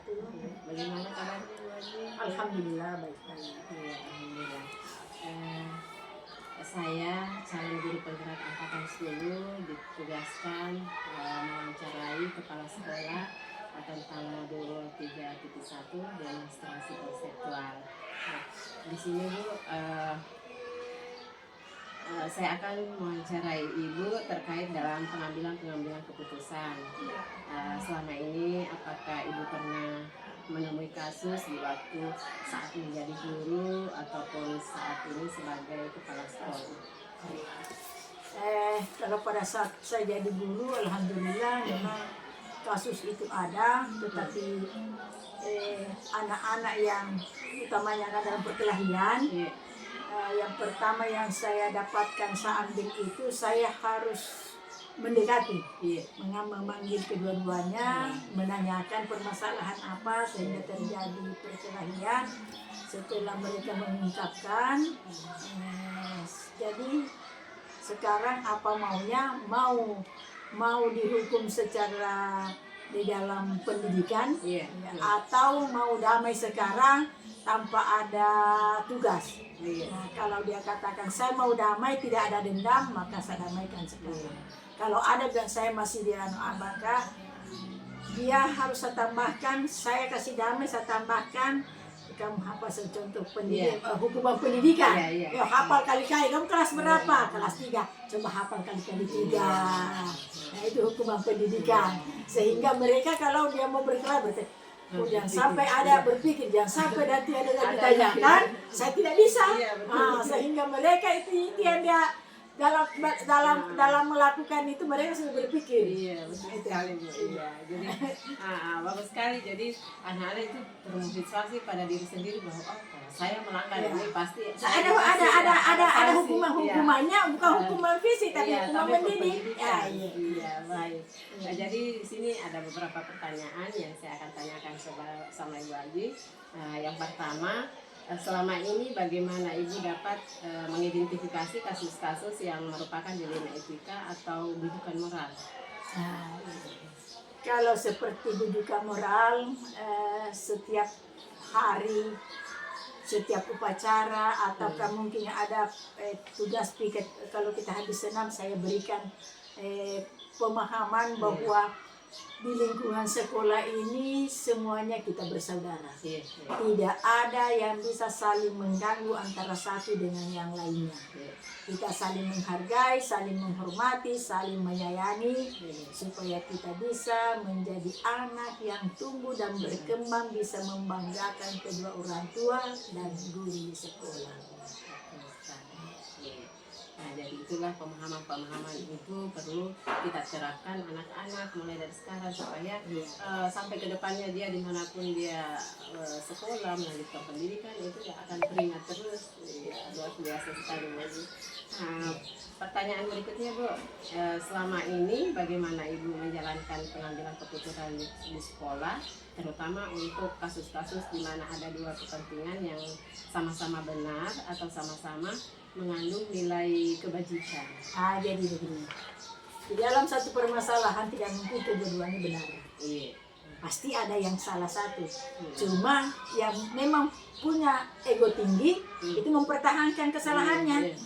wabarakatuh. Bagaimana kabarnya Bu Haji? Alhamdulillah baik-baik. Ya, alhamdulillah. Saya calon guru penggerak angkatan 10 ditugaskan mewawancarai kepala sekolah tentang modul 3.1 demonstrasi konseptual. Nah, di sini Bu, saya akan mewawancarai Ibu terkait dalam pengambilan keputusan. Selama ini apakah Ibu pernah menemui kasus di waktu saat menjadi guru ataupun saat ini sebagai kepala sekolah? Kalau pada saat saya jadi guru, alhamdulillah memang kasus itu ada, tetapi anak-anak yang utamanya dalam perkelahian, yang pertama yang saya dapatkan saat ambil itu, saya harus mendekati, memanggil kedua-duanya, menanyakan permasalahan apa sehingga terjadi perkelahian. Setelah mereka mengungkapkan, jadi sekarang apa maunya, mau dihukum secara di dalam pendidikan, atau mau damai sekarang tanpa ada tugas. Nah, kalau dia katakan saya mau damai, tidak ada dendam, maka saya damaikan sekarang. Kalau ada dan saya masih di maka dia harus saya tambahkan, saya kasih damai, saya tambahkan kamu hafal contoh hukuman pendidikan. Hafal kali-kali, kamu kelas berapa? Kelas 3. Coba hafal kali-kali 3. Nah, itu hukuman pendidikan. Sehingga mereka kalau dia mau berkelahi, jangan sampai ada berpikir, jangan sampai nanti ada yang ditanyakan, saya tidak bisa. Sehingga mereka itu yang dia dalam melakukan itu mereka sudah berpikir. Iya, betul sekali Bu. Iya, jadi bagus sekali. Jadi anak-anak itu termotivasi pada diri sendiri bahwa kalau saya melanggar ini pasti ada hukumannya, bukan hukuman fisik tapi hukuman mendidik. Iya, baik. Nah, jadi di sini ada beberapa pertanyaan yang saya akan tanyakan sama Ibu Haji. Yang pertama, selama ini bagaimana Ibu dapat mengidentifikasi kasus-kasus yang merupakan dilema etika atau bujukan moral? Kalau seperti bujukan moral, setiap hari, setiap upacara, ataukah mungkin ada tugas piket, kalau kita habis senam saya berikan pemahaman bahwa di lingkungan sekolah ini semuanya kita bersaudara. Tidak ada yang bisa saling mengganggu antara satu dengan yang lainnya. Kita saling menghargai, saling menghormati, saling menyayangi, supaya kita bisa menjadi anak yang tumbuh dan berkembang, bisa membanggakan kedua orang tua dan guru di sekolah. Nah, jadi itulah pemahaman itu perlu kita terapkan anak-anak mulai dari sekarang supaya sampai ke depannya dia dimanapun dia sekolah melanjutkan pendidikan itu akan teringat terus. Luar biasa sekali lagi. Pertanyaan berikutnya Bu, selama ini bagaimana Ibu menjalankan pengambilan keputusan di sekolah, terutama untuk kasus-kasus di mana ada dua kepentingan yang sama-sama benar atau sama-sama mengandung nilai kebajikan? Jadi begini, di dalam satu permasalahan tidak mungkin kedua-duanya benar. Pasti ada yang salah satu. Cuma yang memang punya ego tinggi itu mempertahankan kesalahannya.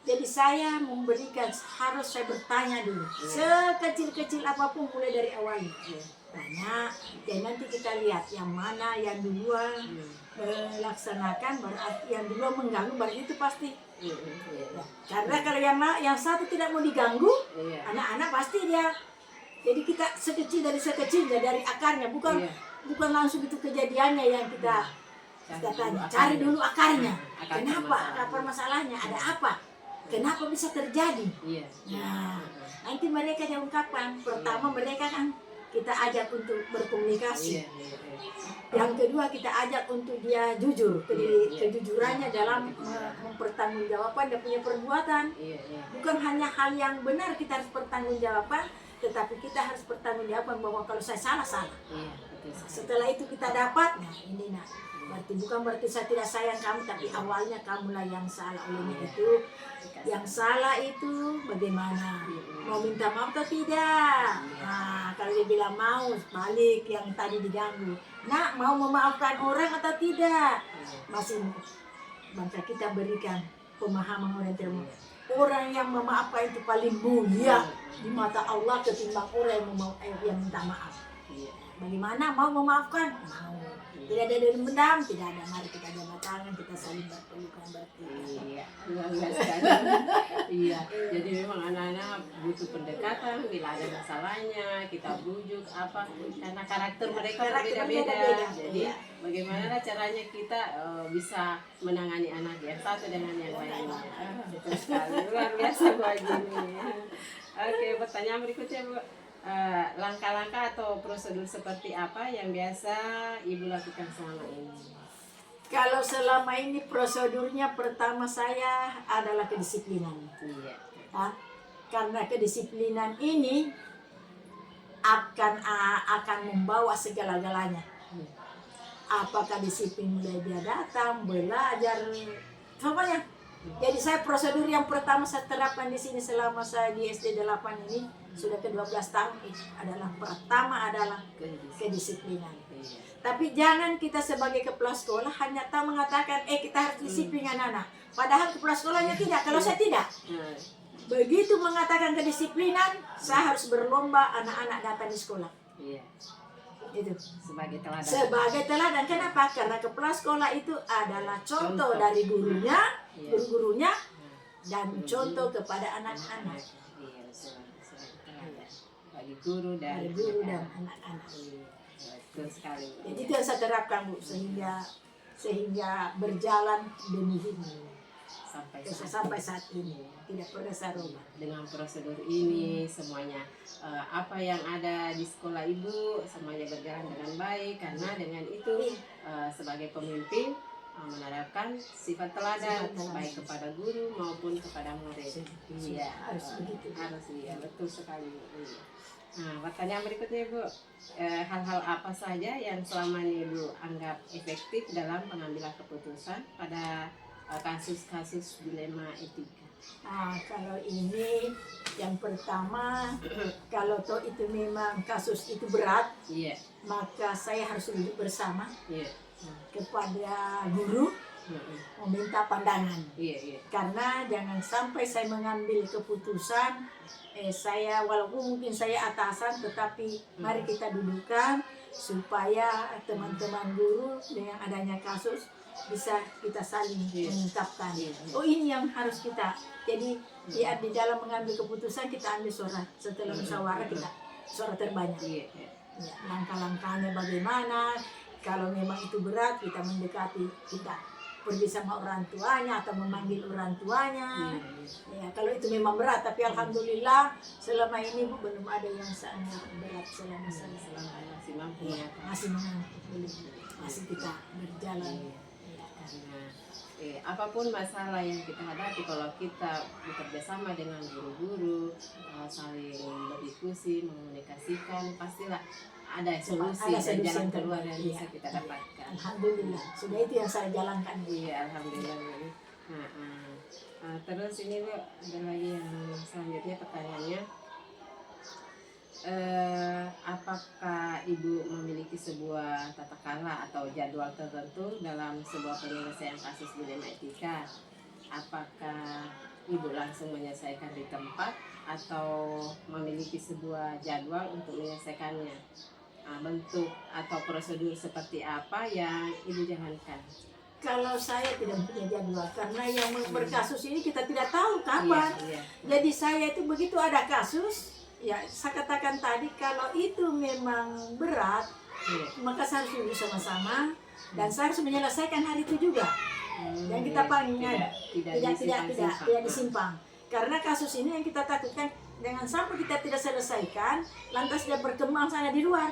Jadi saya memberikan, harus saya bertanya dulu, sekecil-kecil apapun mulai dari awalnya. Tanya, dan nanti kita lihat yang mana yang duluan melaksanakan, berarti yang duluan mengganggu, berarti itu pasti. Karena kalau yang satu tidak mau diganggu, anak-anak pasti dia. Jadi kita sekecilnya dari akarnya, bukan langsung itu kejadiannya yang kita tanya. Cari dulu akarnya. Kenapa? Apa masalahnya? Ada apa? Kenapa bisa terjadi? Nah, nanti mereka yang ungkapkan. Pertama mereka kan kita ajak untuk berkomunikasi. Yang kedua kita ajak untuk dia jujur, kejujurannya dalam mempertanggungjawabkan dia punya perbuatan. Bukan hanya hal yang benar kita harus pertanggungjawabkan, tetapi kita harus pertanggungjawabkan bahwa kalau saya salah. Setelah itu kita dapat, Berarti bukan berarti saya tidak sayang kamu, tapi awalnya kamulah yang salah. Olehnya itu yang salah itu bagaimana, mau minta maaf atau tidak. Nah, kalau dia bilang mau, balik yang tadi diganggu. Nak, mau memaafkan orang atau tidak? Masih bangsa kita berikan pemahaman orang terima. Orang yang memaafkan itu paling mulia di mata Allah ketimbang orang yang minta maaf. Bagaimana mau memaafkan? Mau. Tidak ada dendam, tidak ada. Mari kita jabat tangan, kita saling berpelukan bertiga. Iya, luar biasa. Iya, jadi memang anak-anak butuh pendekatan bila ada masalahnya, kita bujuk apa, karena karakter mereka berbeda-beda. Jadi bagaimana caranya kita bisa menangani anak yang satu dengan yang lainnya. Betul sekali, luar biasa Bu Ajini. Oke, pertanyaan berikutnya Bu. Langkah-langkah atau prosedur seperti apa yang biasa Ibu lakukan selama ini? Kalau selama ini prosedurnya pertama saya adalah kedisiplinan. Iya. Karena kedisiplinan ini akan membawa segala-galanya. Apakah disiplin mulai dia datang, belajar, semuanya. Jadi saya prosedur yang pertama saya terapkan di sini selama saya di SD 8 ini sudah ke 12 tahun itu adalah pertama adalah kedisiplinan. Tapi jangan kita sebagai kepala sekolah hanya tahu mengatakan kita harus disiplin anak-anak. Padahal kepala sekolahnya tidak. Kalau saya tidak. Begitu mengatakan kedisiplinan, saya harus berlomba anak-anak datang di sekolah. Itu Sebagai teladan. Sebagai teladan. Kenapa? Karena kepala sekolah itu adalah contoh dari gurunya, guru-gurunya, dan contoh kepada anak-anak. Bagi guru dan anak-anak. Betul sekali. Jadi itu yang saya terapkan Bu, sehingga berjalan demi hidup sampai saat ini tidak pernah saya rubah. Dengan prosedur ini semuanya apa yang ada di sekolah Ibu semuanya berjalan dengan baik, karena dengan itu sebagai pemimpin menerapkan sifat teladan baik kepada guru maupun kepada murid. Iya, harus begitu. Harus, iya, betul sekali. Iya. Nah, pertanyaan berikutnya Ibu, hal-hal apa saja yang selama ini Ibu anggap efektif dalam pengambilan keputusan pada kasus-kasus dilema etika? Kalau ini yang pertama, kalau toh itu memang kasus itu berat, maka saya harus duduk bersama kepada guru, meminta pandangan. Karena jangan sampai saya mengambil keputusan, saya walaupun mungkin saya atasan, tetapi mari kita dudukkan supaya teman-teman guru dengan adanya kasus bisa kita saling mengungkapkan. Oh, ini yang harus kita. Jadi di dalam mengambil keputusan kita ambil suara, setelah musyawarah kita suara terbanyak. Ya, langkah-langkahnya bagaimana? Kalau memang itu berat, kita mendekati, kita pergi sama orang tuanya atau memanggil orang tuanya. Ya, kalau itu memang berat, tapi alhamdulillah selama ini Bu belum ada yang sangat berat selama saya masih mampu masih masih kita berjalan. Apapun masalah yang kita hadapi, kalau kita bekerja sama dengan guru-guru, saling berdiskusi, mengomunikasikan, pastilah ada solusi dan jalan keluar yang bisa kita dapatkan. Alhamdulillah, sudah itu yang saya jalankan. Iya, alhamdulillah. Terus ini Bu, ada lagi yang selanjutnya pertanyaannya. Apakah Ibu memiliki sebuah tata cara atau jadwal tertentu dalam sebuah penyelesaian kasus dilema etika? Apakah Ibu langsung menyelesaikan di tempat atau memiliki sebuah jadwal untuk menyelesaikannya? Bentuk atau prosedur seperti apa yang Ibu jalankan? Kalau saya tidak punya jadwal, karena yang berkasus ini kita tidak tahu kapan. Jadi saya itu begitu ada kasus, ya saya katakan tadi, kalau itu memang berat, maka saya harus duduk sama-sama dan saya harus menyelesaikan hari itu juga. Yang kita panggil tidak disimpang. Karena kasus ini yang kita takutkan, jangan sampai kita tidak selesaikan, lantas dia berkembang sana di luar.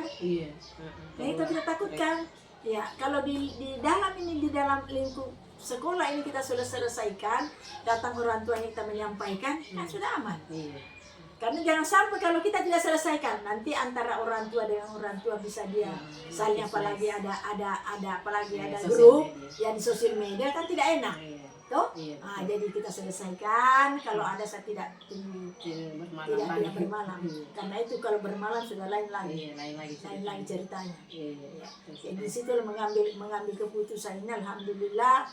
Nah, itu kita takutkan. Ya, kalau di dalam lingkup sekolah ini kita sudah selesaikan, datang orang tuanya kita menyampaikan, kan sudah aman. Karena jangan sampai kalau kita tidak selesaikan, nanti antara orang tua dengan orang tua bisa dia saling, apalagi ada apalagi ada grup yang di sosial media, kan tidak enak. Tuh, jadi kita selesaikan. Kalau ada saya tidak tidak bermalam, karena itu kalau bermalam sudah lain lagi, lain lagi ceritanya. Jadi di situ mengambil keputusan ini, alhamdulillah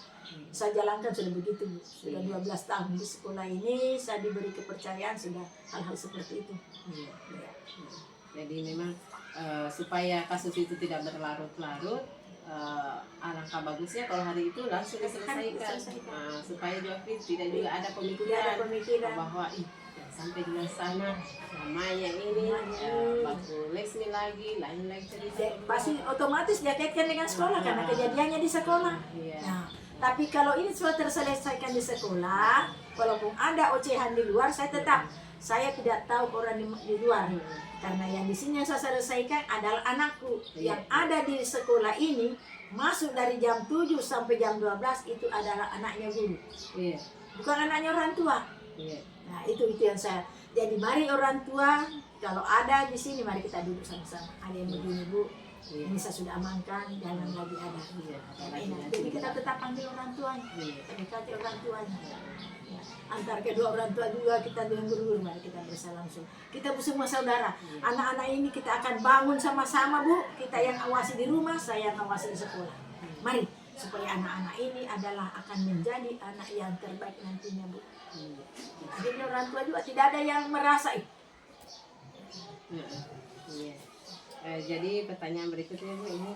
saya jalankan sudah begitu, Bu. Sudah 12 tahun di sekolah ini, saya diberi kepercayaan sudah hal-hal seperti itu. Jadi memang supaya kasus itu tidak berlarut-larut, alangkah bagusnya kalau hari itu langsung diselesaikan, supaya juga tidak juga ada pemikiran bahwa sampai di sana namanya ini baku lesmi lagi, lain cerita. Pasti otomatis dia kaitkan dengan sekolah karena kejadiannya di sekolah. Nah, tapi kalau ini sudah terselesaikan di sekolah, walaupun ada ocehan di luar, saya tidak tahu orang di luar. Karena yang di sini yang saya selesaikan adalah anakku yang ada di sekolah ini, masuk dari jam 7 sampai jam 12 itu adalah anaknya guru. Bukan anaknya orang tua. Nah, itu yang saya. Jadi mari orang tua, kalau ada di sini mari kita duduk sama-sama. Ada yang begini, Bu. Ini saya sudah amankan, jangan lagi ada. Jadi kita tetap panggil orang tuanya, dekati orang tuanya. Antar kedua orang tua juga kita dengan guru-guru, mari kita bersama langsung. Kita semua saudara. Anak-anak ini kita akan bangun sama-sama, Bu. Kita yang awasi di rumah, saya yang awasi di sekolah. Mari, supaya anak-anak ini adalah akan menjadi anak yang terbaik nantinya, Bu. Jadi orang tua juga tidak ada yang merasa jadi pertanyaan berikutnya, Bu, ini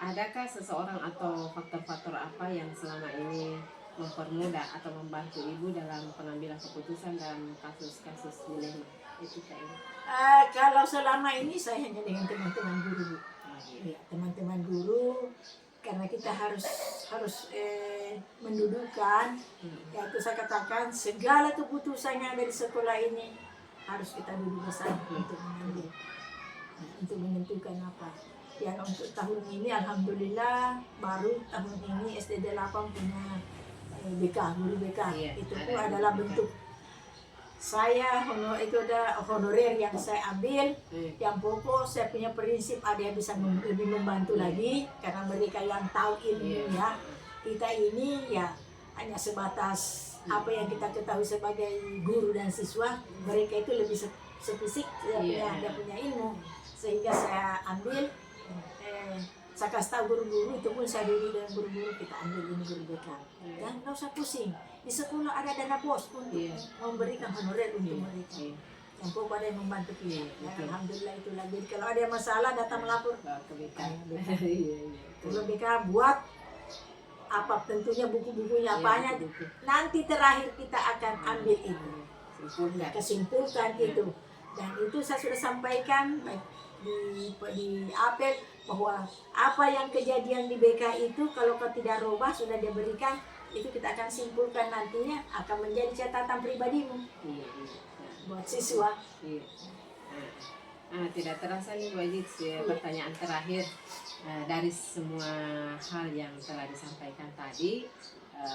adakah seseorang atau faktor-faktor apa yang selama ini mempermudah atau membantu Ibu dalam pengambilan keputusan dalam kasus-kasus dilema etika ini? Kalau selama ini saya hanya dengan teman-teman guru, Bu. Teman-teman guru, karena kita harus mendudukan, yaitu saya katakan segala keputusan yang ada di sekolah ini harus kita duduk bersama untuk mengambil, untuk menentukan apa. Yang untuk tahun ini alhamdulillah baru tahun ini SD 8 punya BK, guru BK. Itu pun adalah bentuk saya itu ada honorer yang saya ambil. Yang pokok saya punya prinsip ada yang bisa lebih membantu lagi, karena mereka yang tahu ilmu ya. Kita ini ya hanya sebatas apa yang kita ketahui sebagai guru dan siswa, mereka itu lebih spesifik, dia punya ilmu, sehingga saya ambil, saya kasih tahu guru-guru, itu pun saya dulu dengan guru-guru, kita ambil ini guru BK, dan nggak usah pusing, di sekolah ada dana bos untuk memberikan honorer untuk mereka, yang pokok ada yang membantu kita. Alhamdulillah itulah. Jadi kalau ada masalah datang melapor ke BK. Kalau BK buat apa, tentunya buku-bukunya apanya, nanti terakhir kita akan ambil itu, kesimpulkan itu. Dan itu saya sudah sampaikan baik di apel bahwa apa yang kejadian di BK itu kalau kau tidak rubah sudah dia berikan, itu kita akan simpulkan nantinya akan menjadi catatan pribadimu buat siswa. Tidak terasa nih Bu Ajit, pertanyaan terakhir dari semua hal yang telah disampaikan tadi,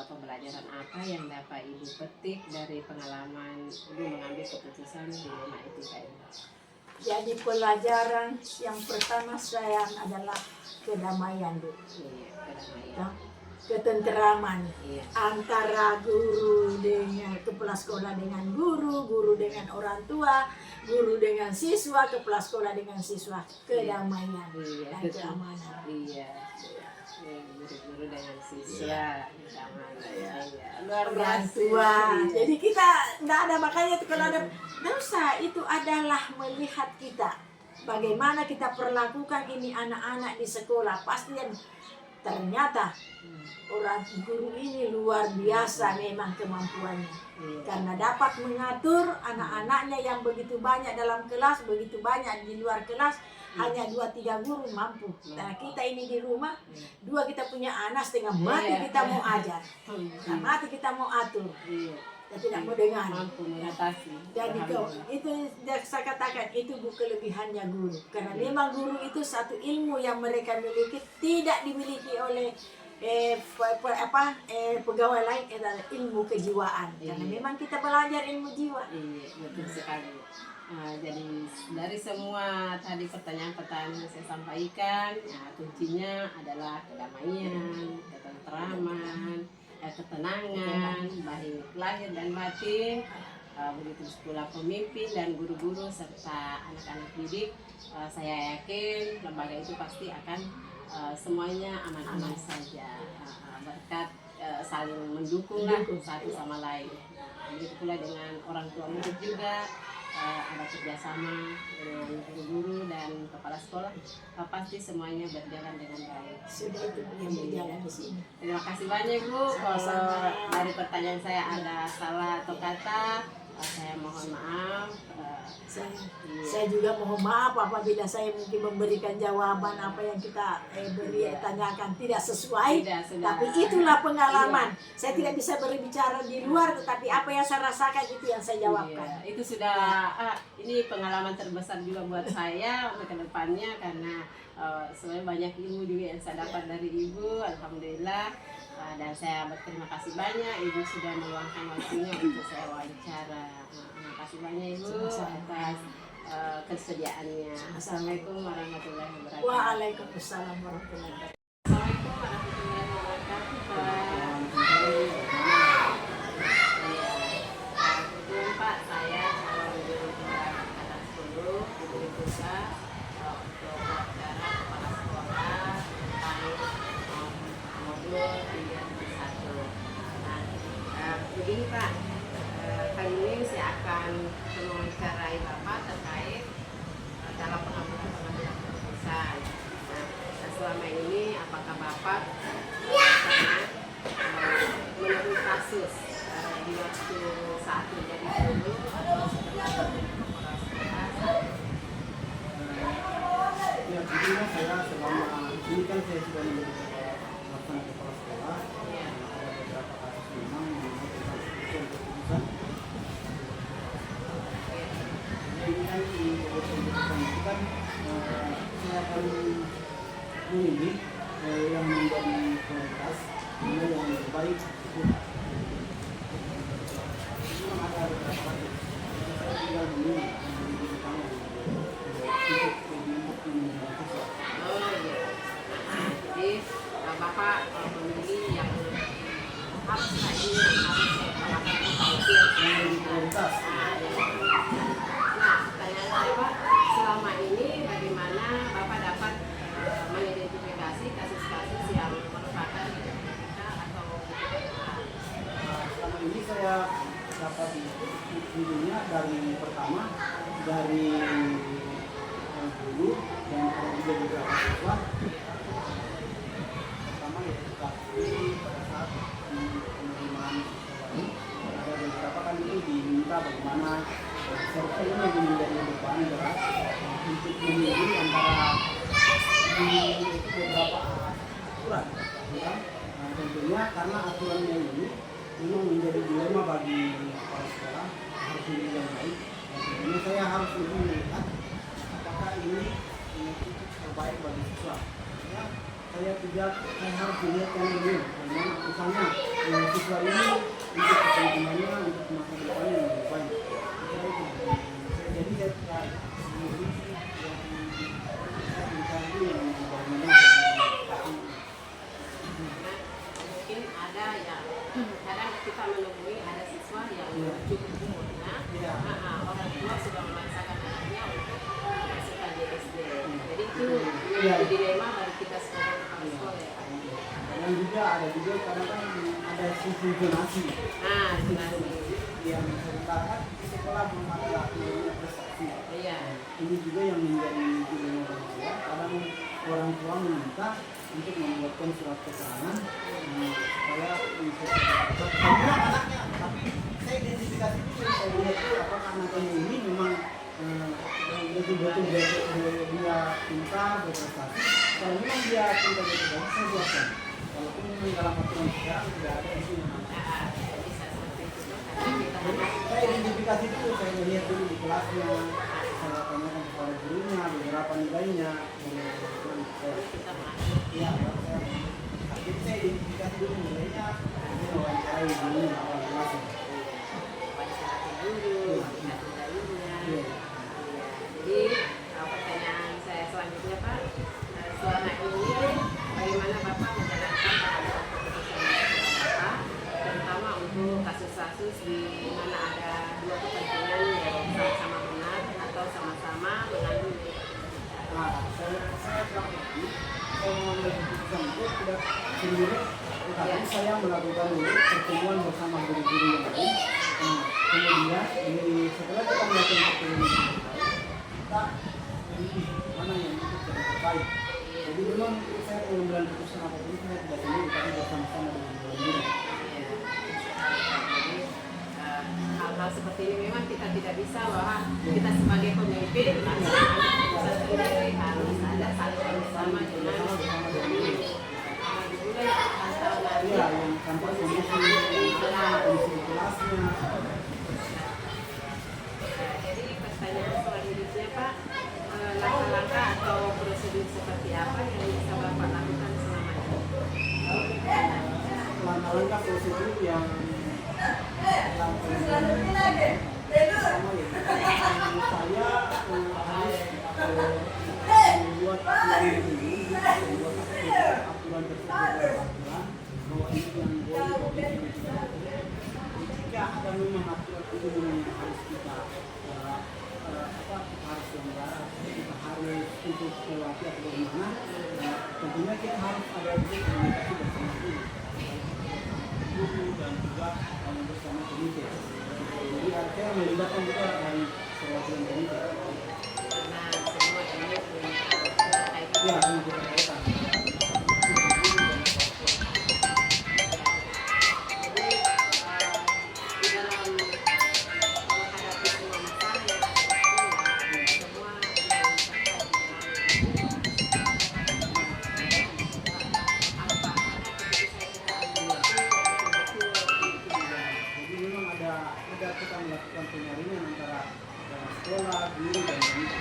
pembelajaran apa yang dapat Ibu petik dari pengalaman Ibu mengambil keputusan di dilema etika ini? Jadi pelajaran yang pertama saya adalah kedamaian, Bu. Kedamaian. Ketenteraman antara guru dengan kepala sekolah dengan guru dengan orang tua, guru dengan siswa, kepala sekolah dengan siswa, kedamaian dan keamanan. Guru dengan siswa, keamanan. Luar biasa. Jadi kita tidak ada, makanya kalau ada dosa itu adalah melihat kita bagaimana kita perlakukan ini anak-anak di sekolah. Pasti ternyata orang guru ini luar biasa memang kemampuannya, karena dapat mengatur anak-anaknya yang begitu banyak dalam kelas, begitu banyak di luar kelas, hanya 2-3 guru mampu. Nah kita ini di rumah 2 kita punya anak, setengah mati kita mau ajar, setengah mati kita mau atur, kita tidak mau dengar. Mampu mengatasi. Jadi itu saya katakan itu bukan kelebihannya guru, karena memang guru itu satu ilmu yang mereka miliki tidak dimiliki oleh pegawai lain adalah ilmu kejiwaan, karena Iya. memang kita belajar ilmu jiwa. Iya, betul sekali. Jadi dari semua tadi pertanyaan-pertanyaan yang saya sampaikan, ya, kuncinya adalah kedamaian, ketentraman, ketenangan, baik lahir dan batin. Begitu pula pemimpin dan guru-guru serta anak-anak didik. Saya yakin lembaga itu pasti akan semuanya aman-aman saja, berkat saling mendukung lah satu sama lain. Begitu pula dengan orang tua murid juga, ada kerjasama dengan guru-guru dan kepala sekolah, pasti semuanya berjalan dengan baik. Sudah itu yang berjalan di sini. Terima kasih banyak Bu. Kalau Sama-sama. dari pertanyaan saya ada salah atau kata, saya mohon maaf. Saya juga mohon maaf apabila saya mungkin memberikan jawaban apa yang kita tanyakan tidak sesuai. Tidak, sudah. Tapi itulah pengalaman. Saya tidak bisa berbicara di luar, tetapi apa yang saya rasakan itu yang saya jawabkan. Iya, itu sudah ini pengalaman terbesar juga buat saya untuk kedepannya, karena sebenarnya banyak ilmu juga yang saya dapat dari Ibu, alhamdulillah. Dan saya berterima kasih banyak Ibu sudah meluangkan waktunya untuk saya wawancara. Terima kasih banyak Ibu atas kesediaannya. Assalamualaikum warahmatullahi wabarakatuh. Waalaikumsalam warahmatullahi wabarakatuh. Assalamualaikum warahmatullahi wabarakatuh, Pak. Kebetulan Pak, saya calon guru angkatan 10 diberi tugas untuk wawancara kepala sekolah tentang modul 3.1. Nah, begini Pak, kali ini saya akan mewawancarai Bapak terkait dalam pengambilan keputusan. Nah, selama ini apakah Bapak pernah menemui kasus di waktu saat menjadi guru atau setelah menjadi kepala sekolah saat Ya, tentunya saya selama ini kan saya sudah menjadi pelaksana kepala sekolah. ya. Ada beberapa kasus memang membutuhkan keputusan. Jadi kan di keputusan itu kan saya akan memilih yang menjadi prioritas, mana yang terbaik itu. Memang ada beberapa kasus. Saya tinggal memilih yang lebih utama untuk menjadi siswa. Oh iya. Jadi Bapak memilih yang harusnya ini yang harus saya lakukan Yang menjadi prioritas. Nah, pertanyaan saya Pak, selama ini bagaimana Bapak dapat mengidentifikasi kasus-kasus yang merupakan kita atau Selama ini saya dapat videonya dari pertama dari guru dan ada juga beberapa siswa. Pertama yaitu kasus pada saat penerimaan siswa baru, ada beberapa kan itu diminta bagaimana survei ini yang menjadi beban berat untuk memilih antara beberapa aturan, ya. Nah, tentunya karena aturannya ini memang menjadi dilema bagi kepala sekolah, harus memilih yang baik. Dan tentunya saya harus lebih melihat apakah ini terbaik bagi siswa. Ya, saya harus melihat yang ini, bagaimana misalnya siswa ini untuk kepentingannya untuk masa depannya yang lebih baik. Jadi saya memilih yang mencari yang bagaimana. mungkin ada yang kadang kita menemui ada siswa yang cukup umurnya, Iya. orang tua sudah memaksakan anaknya untuk masukkan di SD. Jadi itu Iya. menjadi dilema bagi kita sebagai kepala sekolah ya Pak. Dan juga ada juga kadang-kadang ada sisi donasi Nah, itu nanti. yang sementara di sekolah belum ada namanya prestasi. Iya. Ini juga yang menjadi dilema bagi saya. Kadang orang tua meminta untuk membuatkan surat keterangan supaya bisa semua anaknya, tapi saya identifikasi dulu, saya lihat dulu apakah anaknya ini memang betul-betul dia pintar berprestasi. Kalau memang dia pintar berprestasi, saya buatkan. Walaupun memang dalam aturan sekarang tidak ada isu yang namanya. Bisa seperti itu karena kita Jadi saya identifikasi dulu, saya lihat dulu di kelasnya, saya tanyakan kepada gurunya beberapa nilainya. kita Iya, saya Jadi saya identifikasi dulu nilainya, ini wawancarai dulu awal kelas. wawancara dulu, lihat dalilnya. Iya. Jadi pertanyaan saya selanjutnya Pak, selama ini bagaimana Bapak menjalankan keputusan Bapak, terutama untuk kasus-kasus di mana ada dua kepentingan yang sama-sama benar atau sama-sama mengandung. Nah, saya praktik, saya mengambil keputusan itu tidak sendiri, tetapi saya melakukan dulu pertemuan bersama guru-guru yang lain. Nah, kemudian setelah kita melakukan pertemuan kita memilih mana yang itu tidak terbaik. Jadi memang saya pengambilan keputusan apapun saya tidak sendiri, tapi bersama-sama dengan guru-guru. Jadi hal-hal seperti ini memang kita tidak bisa bahwa kita sebagai pemimpin langsung keputusan sendiri, harus ada saling bersama dengan guru. Guru yang pantau nanti. Iya, yang sampai kondisi kondisi kelasnya. Jadi pertanyaan selanjutnya Pak, langkah-langkah atau prosedur seperti apa yang bisa Bapak lakukan selama ini? Langkah-langkah prosedur yang pertama ya, saya harus membuat aturan tersebut bahwa ini yang boleh jika ada memang aturan umum yang harus kita harus langgar, kita harus untuk lewati atau bagaimana, tentunya kita harus ada komunikasi bersama guru dan juga bersama komite. Jadi saya melibatkan juga dari perwakilan komite. Karena semua ini punya kaitan. Ya, ini kita kaitan. Kita melakukan penyaringan antara sekolah, guru, dan komite.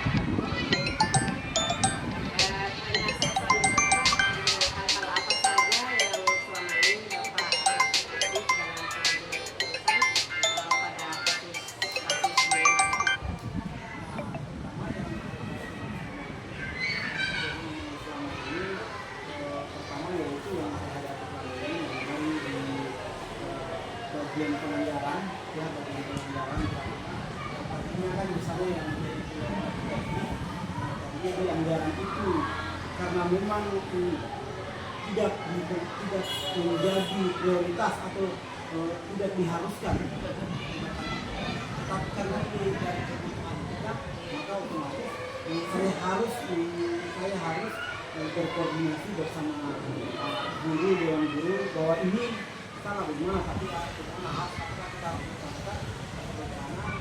Bagian penganggaran, ya bagian penganggaran, artinya kan misalnya yang jadi anggaran itu karena memang tidak menjadi prioritas atau tidak diharuskan, tapi karena ini dari kebutuhan kita, maka otomatis saya harus berkoordinasi bersama guru dewan guru bahwa ini kita nggak bagaimana, tapi kita nahas, kita bagaimana,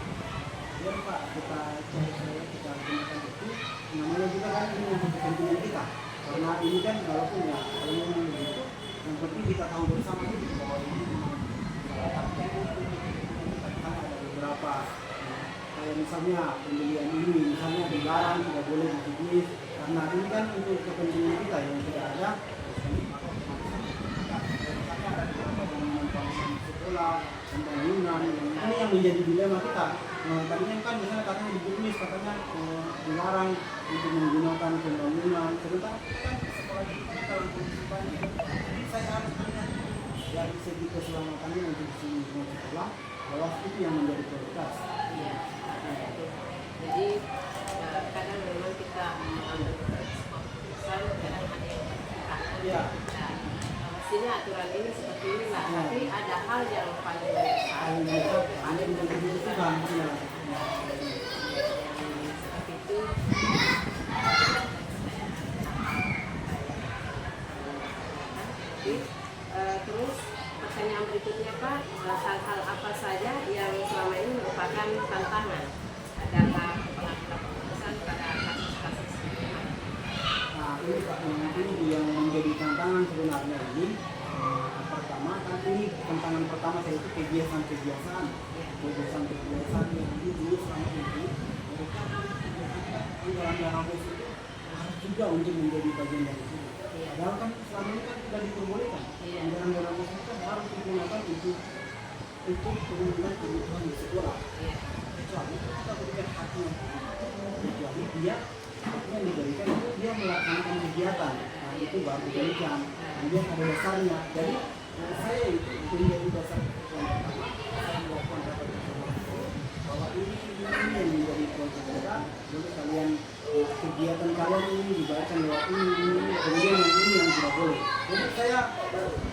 biar Pak kita cari kita gunakan itu, namanya juga kan ini untuk kepentingan kita, karena ini kan walaupun ya kalau memang begitu, yang penting kita tahu bersama itu bahwa ini memang salah satu kan ada beberapa, kayak misalnya pembelian ini, misalnya dilarang tidak boleh dibeli, karena ini kan untuk kepentingan kita yang tidak ada. Sekolah, pembangunan, ini yang menjadi dilema kita. Tadinya kan misalnya katanya di Jurnis katanya dilarang untuk menggunakan pembangunan, sementara kan sekolah kita untuk banyak. Jadi saya harus melihat dari segi keselamatannya untuk semua sekolah, bahwa itu yang menjadi prioritas. Ya. Jadi kadang memang kita mengambil keputusan kadang ada yang bertentangan. Ya. Mestinya aturan ini seperti inilah, tapi ada hal yang paling dibutuhkan. Seperti itu. Terus pertanyaan berikutnya Pak, hal-hal apa saja yang selama ini merupakan tantangan dalam pengambilan keputusan pada kasus-kasus ini? Nah ini Pak, yang menjadi tantangan sebenarnya ini pertama kan ini tantangan pertama saya itu kebiasaan yang dulu selama ini mereka di dalam dalam itu harus juga untuk menjadi bagian dari itu. Padahal kan selama ini kan tidak diperbolehkan. Iya. Anggaran dana bos kan harus digunakan untuk kebutuhan di sekolah. Iya. Kecuali kita berikan haknya, kecuali dia yang diberikan itu dia melaksanakan kegiatan. Nah, itu baru diberikan. Nah, dia ada dasarnya. Jadi saya itu menjadi dasar yang pertama saya melakukan rapat bersama bahwa ini yang menjadi kewajiban kita. Jadi kalian kegiatan kalian ini dibacakan lewat ini, kemudian yang tidak boleh. Jadi saya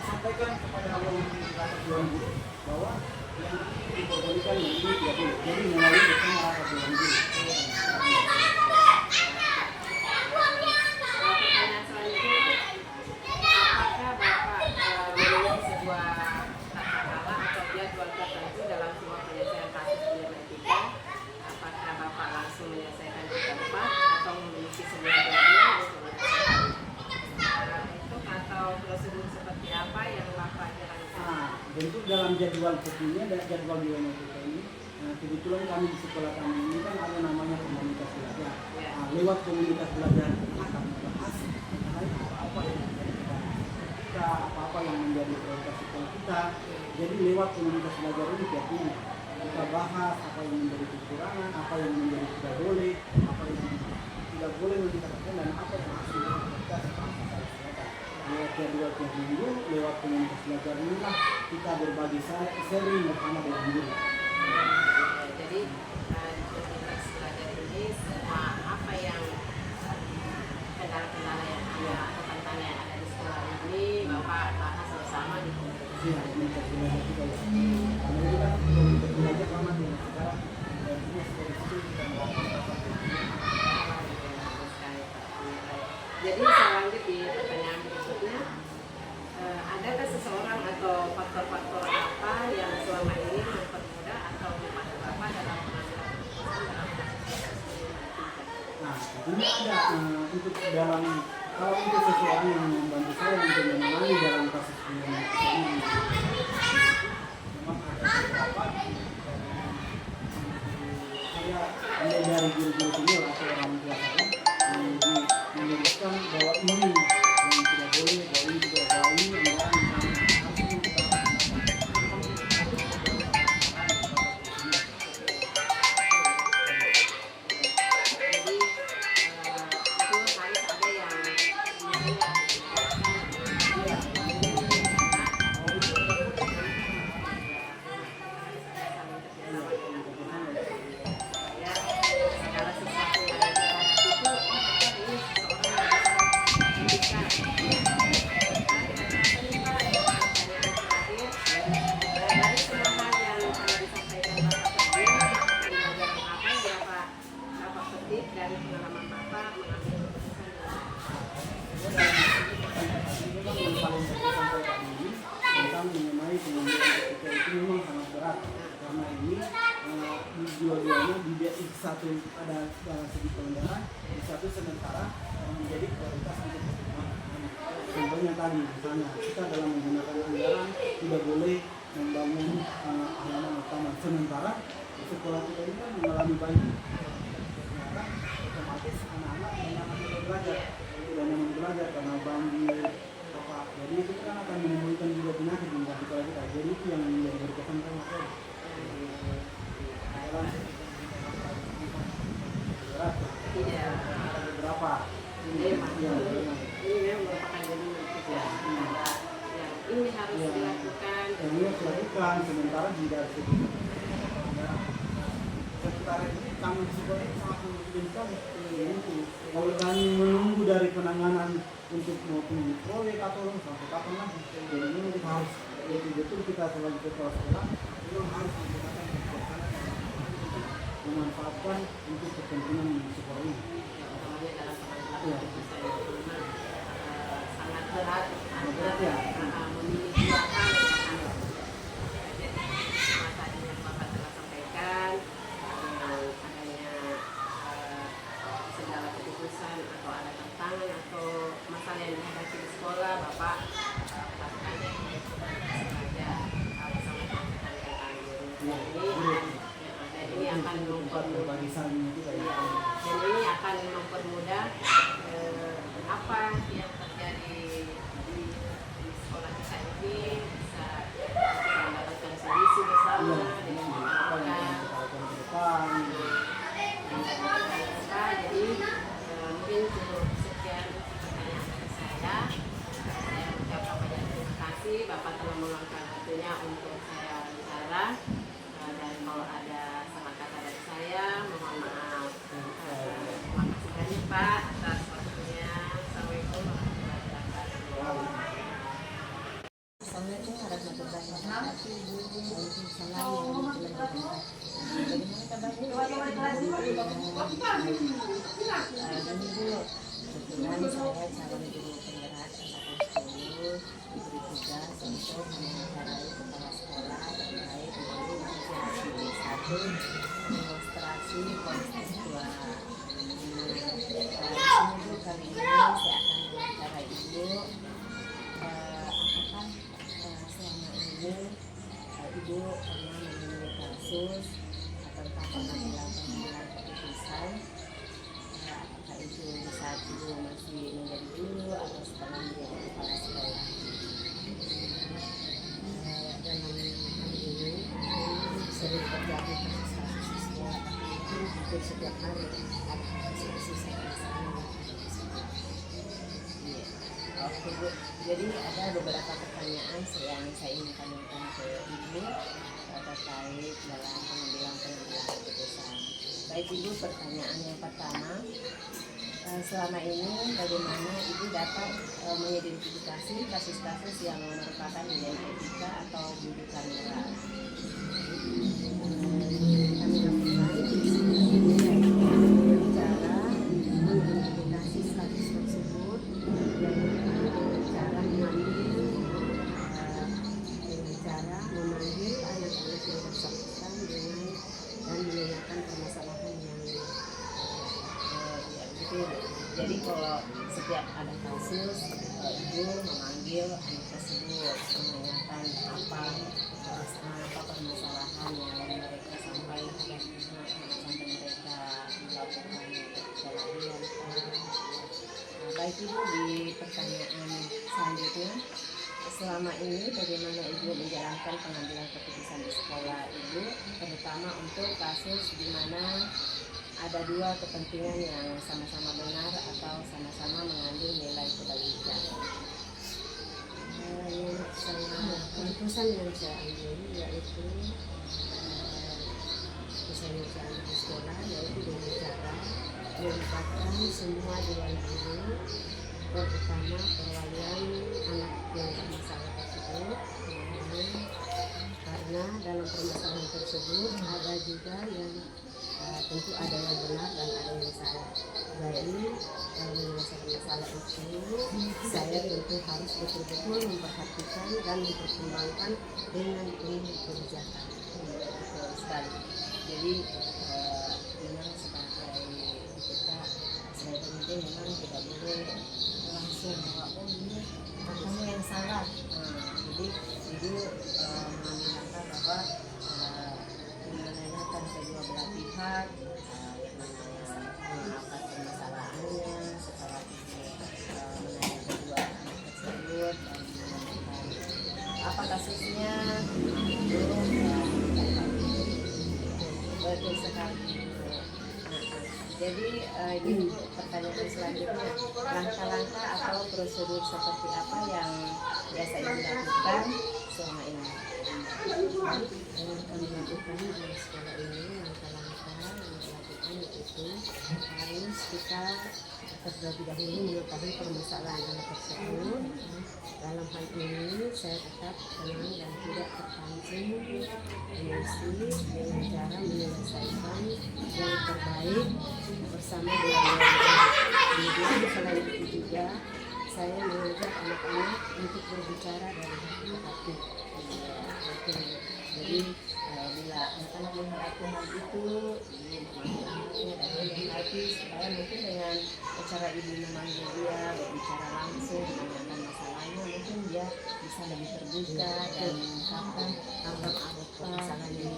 sampaikan kepada Allah rapat Dewan Guru bahwa yang ini diperbolehkan, yang ini tidak boleh. Jadi melalui bersama rapat Dewan Guru. Pertanyaan selanjutnya, apakah Bapak memiliki sebuah kata-kata atau jadwal tertentu dalam semua penyelesaian kasus pidana? Apakah Bapak langsung menyelesaikan di tempat atau memiliki sebuah jadwal untuk menyelesaikan itu, atau prosedur seperti apa yang Bapak jalankan? Nah, bentuk dalam jadwal sepertinya dan jadwal di WMPK ini. Nah, kebetulan kami di sekolah kami ini kan ada namanya komunitas belajar. Ya. Nah, lewat komunitas belajar akan membahas mengenai apa-apa yang menjadi kita, apa-apa yang menjadi prioritas sekolah kita. Jadi lewat komunitas belajar ini tiap kita bahas apa yang menjadi kekurangan, apa yang menjadi tidak boleh, apa yang tidak boleh yang kita lakukan, dan apa yang harus kita lakukan. Lewat jadwal tiap minggu, lewat komunitas belajar inilah kita berbagi sharing bersama dengan guru. Jadi komunitas belajar ini semua apa yang kendala-kendala yang ada atau tantangan yang ada di sekolah ini Bapak bahas bersama di komunitas. Iya, komunitas belajar kita ya. Karena itu kan komunitas belajar sama dengan sekarang, dan ini dari situ kita melakukan apa. Jadi saya lanjut di pertanyaan berikutnya. Adakah seseorang atau faktor-faktor apa yang selama ini mempermudah atau membantu Bapak dalam pengambilan keputusan dalam kasus Nah, tentunya ada untuk dalam kalau itu seseorang yang membantu saya untuk menangani dalam kasus ini, memang ada beberapa saya mulai dari guru-guru senior atau orang tua saya yang menyebutkan bahwa ini yang tidak boleh, bahwa ini tidak boleh, ini anggaran harus kita dua-duanya di satu ada dalam segi pelanggaran, di satu sementara menjadi prioritas untuk contohnya tadi misalnya kita dalam menggunakan anggaran tidak boleh membangun halaman utama, sementara sekolah kita ini kan mengalami banjir, maka otomatis anak-anak banyak belajar, tidak nyaman belajar karena banjir apa, jadi itu kan akan menimbulkan juga penyakit di sekolah kita. Jadi itu yang menjadi berkesan sama saya. Iya. Ada beberapa Ini merupakan jaminan kita yang ini harus dilakukan. Yang ini harus dilakukan sementara tidak sedikit. Sementara ini kami sekolah ini sangat menguntungkan. Kalau kami menunggu dari penanganan untuk maupun proyek atau sampai kapan lagi. Jadi ini kita harus betul-betul kita sebagai kepala sekolah itu harus menggunakan kebijaksanaan memanfaatkan untuk kepentingan sekolah ini. Apalagi dalam pengambilan keputusan sangat berat Ya. memiliki wakil jadi tadi yang Bapak telah sampaikan dengan adanya segala keputusan atau ada tantangan atau masalah yang dihadapi di sekolah, Bapak lakukan yang sengaja bersama teman-teman ini akan mempermudah dan ini akan mempermudah apa yang terjadi di sekolah kita ini bisa mendapatkan solusi bersama dengan masyarakat. Jadi mungkin cukup sekian pertanyaan dari saya. Saya ucapkan banyak terima kasih Bapak telah meluangkan waktunya untuk saya bicara. Dan kalau ada salah kata dari saya, mohon maaf. Terima kasih banyak Pak atas waktunya. Assalamualaikum warahmatullahi wabarakatuh. Assalamualaikum warahmatullahi wabarakatuh. Waalaikumsalam warahmatullahi wabarakatuh. Bagaimana kabarnya? Gini Bu, kebetulan saya calon guru penggerak angkatan 10 diberi tugas untuk mewawancarai kepala sekolah terkait dengan sesi 1 demonstrasi konstitua. Di sini Bu, kali ini saya akan mewawancarai Ibu apakah selama ini Ibu pernah menemui kasus tentang pengambilan keputusan, apakah itu di saat Ibu masih menjadi guru atau setelah menjadi kepala sekolah. Dalam hal ini sering terjadi kasus-kasus di sekolah, itu hampir setiap hari ada kasus-kasus yang sama. Oke Bu, jadi ada beberapa pertanyaan yang saya ingin tanyakan ke Ibu terkait dalam pengambilan keputusan. Baik Ibu, pertanyaan yang pertama, selama ini bagaimana Ibu dapat mengidentifikasi kasus-kasus yang merupakan nilai etika atau bujukan moral? Kami lakukan di sini cara mengidentifikasi status tersebut dengan cara memanggil anak-anak yang bersangkutan dan menanyakan permasalahan yang jadi kalau setiap ada kasus Ibu memanggil anak tersebut menanyakan apa permasalahan yang mereka sampai mereka melakukan kesalahan. Baik Ibu, di pertanyaan selanjutnya, selama ini bagaimana Ibu menjalankan pengambilan keputusan di sekolah Ibu, terutama untuk kasus di mana ada dua kepentingan yang sama-sama benar atau sama-sama mengandung nilai kebaikan? Keputusan yang saya ambil yaitu keputusan yang saya ambil di sekolah yaitu dengan cara melibatkan semua dewan guru, terutama perwalian anak yang bermasalah tersebut, karena dalam permasalahan tersebut ada juga yang tentu ada yang benar dan ada yang salah. Jadi menyelesaikan masalah itu saya tentu harus betul-betul memperhatikan dan mempertimbangkan dengan penuh kebijakan. Betul sekali. Jadi memang sebagai kita sebagai pendidik memang tidak boleh langsung bahwa oh ini kamu yang salah. Jadi Ibu mengambil langkah bahwa menanyakan kedua belah pihak apa permasalahannya, setelah itu menanya kedua anak tersebut dan menanyakan apa kasusnya, betul sekali. Jadi ini pertanyaan selanjutnya, langkah-langkah atau prosedur seperti apa yang biasa Ibu lakukan selama ini? Yang kami lakukan di sekolah ini, langkah-langkah yang dilakukan yaitu harus kita terlebih dahulu mengetahui permasalahan anak tersebut. Dalam hal ini saya tetap tenang dan tidak terpancing emosi dengan cara menyelesaikan yang terbaik bersama dengan kemudian selain itu juga saya mengajak anak-anak untuk berbicara dari hati ke hati. Jadi bila anak-anak menghadapi hal itu, ibu memanggil anaknya dari hati supaya mungkin dengan cara ibu memanggil dia berbicara langsung menanyakan masalahnya, mungkin dia bisa lebih terbuka dan mengungkapkan apa permasalahannya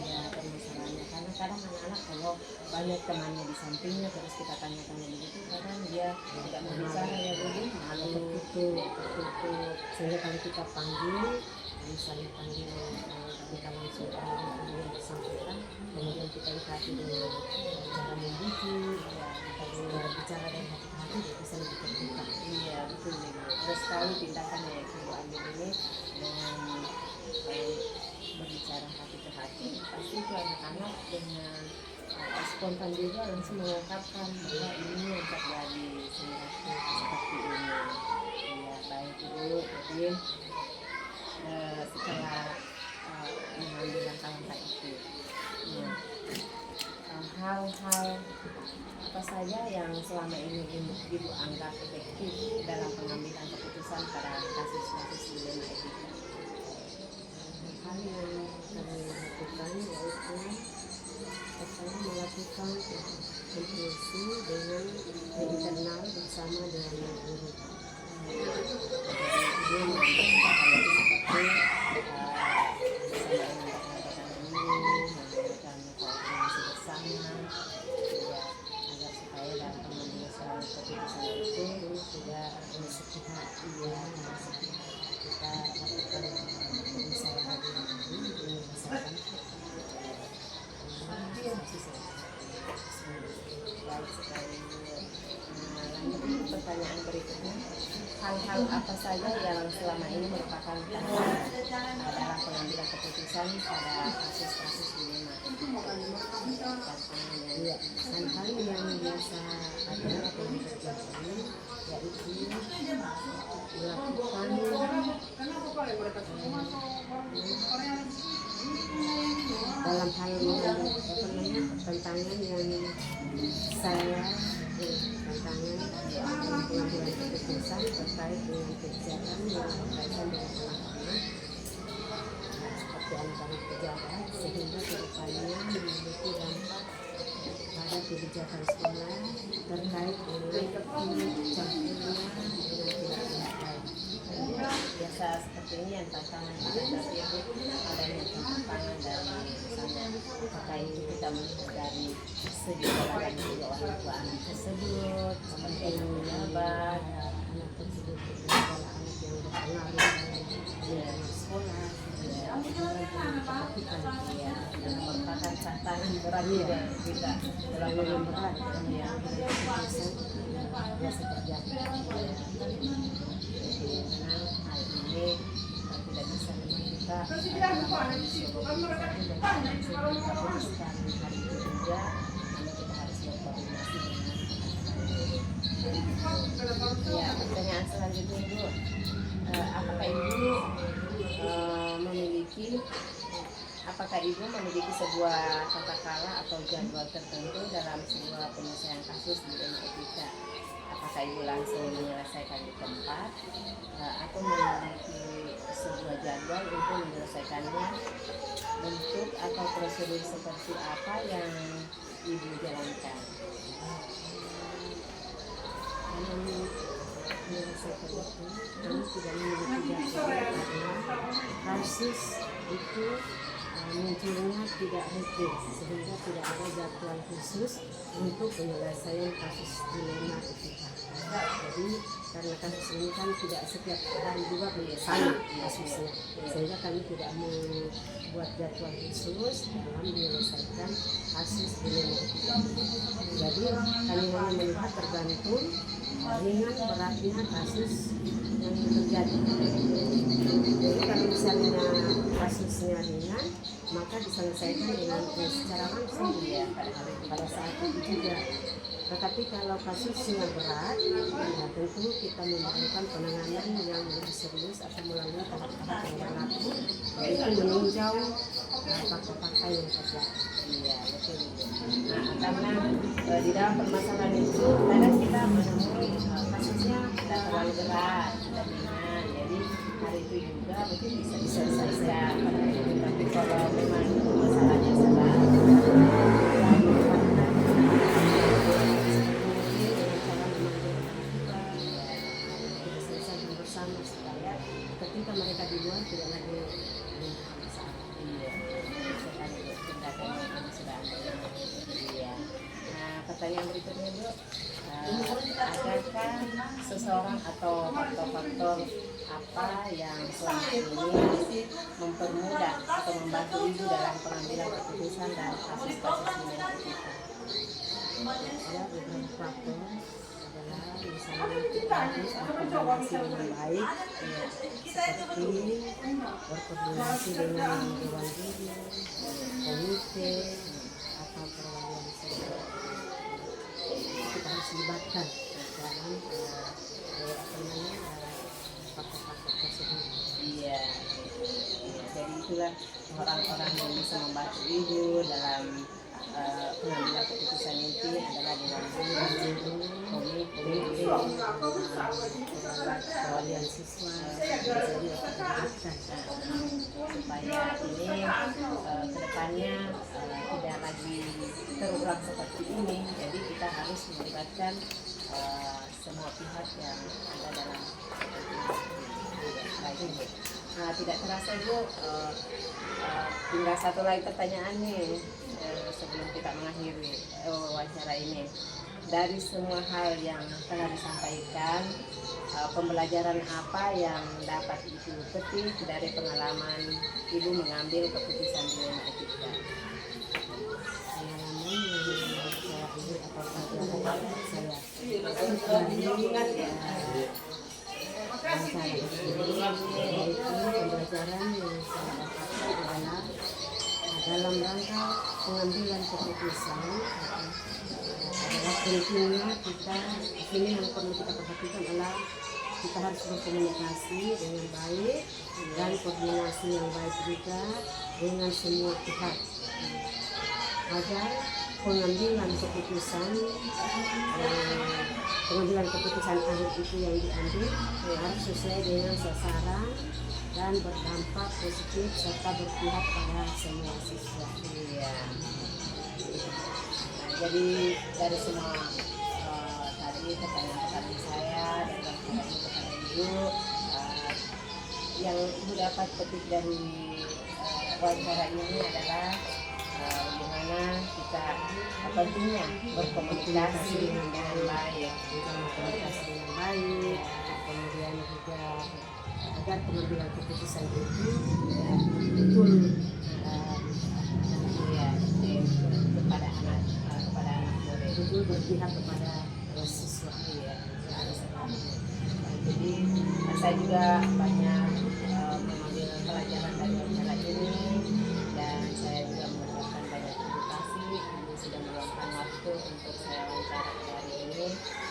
karena kadang anak-anak kalau banyak temannya di sampingnya terus kita tanya-tanya begitu, kadang dia tidak mau bicara ya Budi, malu tertutup. Sehingga kalau kita panggil, misalnya panggil kita langsung panggil yang bersangkutan, kemudian kita ikati dengan cara membujuk, kita bicara dari hati ke hati, dia bisa lebih terbuka. Iya betul nih. Terus tahu tindakan yang Ibu ambil ini dengan berbicara hati ke hati, pasti itu anak-anak dengan spontan juga langsung mengungkapkan bahwa ini yang terjadi seperti ini. Iya baik Ibu. Jadi setelah mengambil langkah-langkah itu, ya, hal-hal apa saja yang selama ini Ibu anggap efektif dalam pengambilan keputusan pada kasus-kasus dilema etika? Hal yang kami lakukan yaitu pertama melakukan konsultasi dengan internal bersama dengan guru. Dia mengambil tindakan itu seperti mengadakan koordinasi bersama, ya, agar supaya dalam pengambilan keputusan itu tidak sepihak, ya, kita lakukan misalnya misalkan baik sekali. Lanjut pertanyaan berikutnya, hal-hal apa saja yang selama ini merupakan tantangan dalam pengambilan keputusan pada kasus-kasus dilema etika? Ya, hal-hal yang biasa ada atau yang terjadi yaitu melakukan dalam hal tantangan yang saya tantangan dalam pengambilan keputusan terkait dengan kegiatan yang berkaitan dengan anak-anak seperti anak-anak pejabat, sehingga kedepannya memiliki dampak pada kebijakan sekolah terkait dengan campurnya dengan tidak baik. Biasa seperti ini yang tantangan ada tapi Ibu adanya tantangan dari misalnya apakah itu kita melihat dari segi dan juga orang tua anak tersebut seperti yang pejabat, anak tersebut adalah anak yang berpengaruh dalam sekolah, perhatikan dia dan merupakan tantangan berat juga kita dalam yang berat ya. keputusan biasa terjadi. Hal ini tidak bisa memang kita hari itu juga karena kita harus berkoordinasi dengan ya. Pertanyaan selanjutnya Ibu, apakah Ibu memiliki sebuah tata cara atau jadwal tertentu dalam sebuah penyelesaian kasus dilema etika? Apakah Ibu langsung menyelesaikan di tempat atau memiliki sebuah jadwal untuk menyelesaikannya? Bentuk atau prosedur seperti apa yang Ibu jalankan? Dalam menyelesaikan itu, kami tidak memiliki jadwal karena kasus itu munculnya tidak rutin, sehingga tidak ada jadwal khusus untuk penyelesaian kasus dilema etika. Jadi karena kasus ini kan tidak setiap hari juga sama kasusnya, sehingga kami tidak membuat jadwal khusus dalam menyelesaikan kasus dilema etika. Jadi kami hanya melihat tergantung ringan beratnya kasus yang terjadi. Jadi kalau misalnya kasusnya ringan, maka diselesaikan dengan secara langsung ya pada saat itu juga. Tetapi kalau kasusnya berat, ya tentu kita memerlukan penanganan yang lebih serius atau melalui tahap-tahap yang berlaku, yaitu meninjau fakta-fakta yang terjadi. Iya betul. Nah karena di dalam permasalahan itu kadang kita menemui kasusnya tidak terlalu berat, tidak ringan, jadi hari itu juga mungkin bisa diselesaikan. Tapi kalau memang masalahnya sangat bersama supaya ketika mereka di luar tidak lagi masalah. iya, tindakan yang sudah pertanyaan berikutnya Bu, adakah seseorang atau faktor-faktor apa yang selama ini mempermudah atau membantu Ibu dalam pengambilan keputusan dan kasus-kasus di kita? Ada beberapa faktor adalah misalnya kita harus berkoordinasi dengan baik, ya, seperti berkoordinasi dengan dewan guru, komite, atau perwakilan sekolah. Kita harus libatkan dalam faktor-faktor tersebut. Iya, jadi itulah orang-orang yang bisa membantu Ibu dalam pengambilan keputusan itu adalah dewan guru, komite, Perwakilan siswa bisa dilibatkan. supaya ini kedepannya tidak lagi terulang seperti ini. Jadi kita harus melibatkan semua pihak yang ada dalam ini. Nah, tidak terasa Ibu, tinggal satu lagi pertanyaan nih sebelum kita mengakhiri wawancara ini. Dari semua hal yang telah disampaikan, pembelajaran apa yang dapat Ibu petik dari pengalaman Ibu mengambil keputusan dilema etika? Pengalaman yang saya ambil atau pelajaran saya yaitu pembelajaran yang saya dapatkan adalah dalam rangka pengambilan keputusan adalah pentingnya kita ini yang perlu kita perhatikan adalah kita harus berkomunikasi dengan baik dan koordinasi yang baik juga dengan semua pihak agar pengambilan keputusan akhir itu yang diambil harus sesuai dengan sasaran dan berdampak positif serta berpihak pada semua siswa. Iya. Nah, jadi dari semua tadi pertanyaan-pertanyaan saya dan pertanyaan kepada Ibu, yang Ibu dapat petik dari wawancara ini adalah bagaimana kita pentingnya berkomunikasi dengan baik, Kemudian juga agar pengambilan keputusan itu betul kepada anak murid. betul berpihak kepada siswa. Jadi saya juga banyak mengambil pelajaran dari wawancara ini dan saya juga mendapatkan banyak edukasi. Ibu sudah meluangkan waktu untuk saya wawancara hari ini.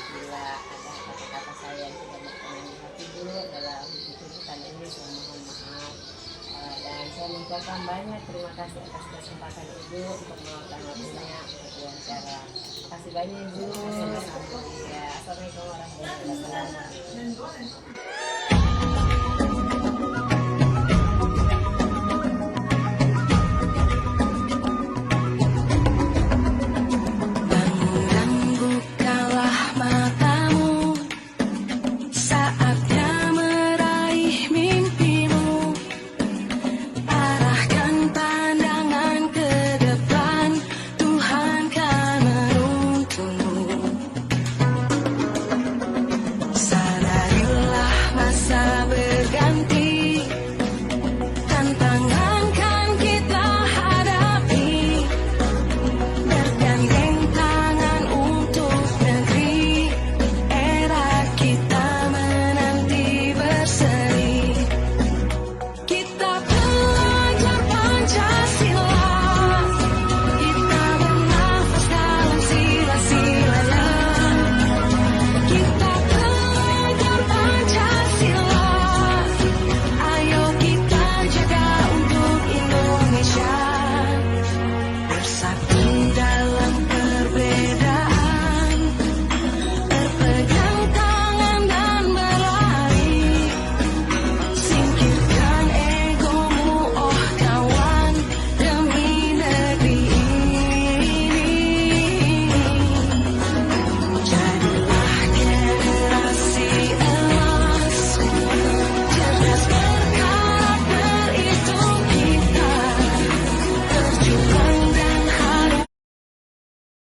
Bila ada kata-kata saya yang tidak berkenan di hati Ibu dalam tuntutan ini, saya mohon maaf. Dan saya mengucapkan banyak terima kasih atas kesempatan Ibu untuk meluangkan waktunya untuk wawancara. Terima kasih banyak Ibu. Assalamualaikum warahmatullahi wabarakatuh.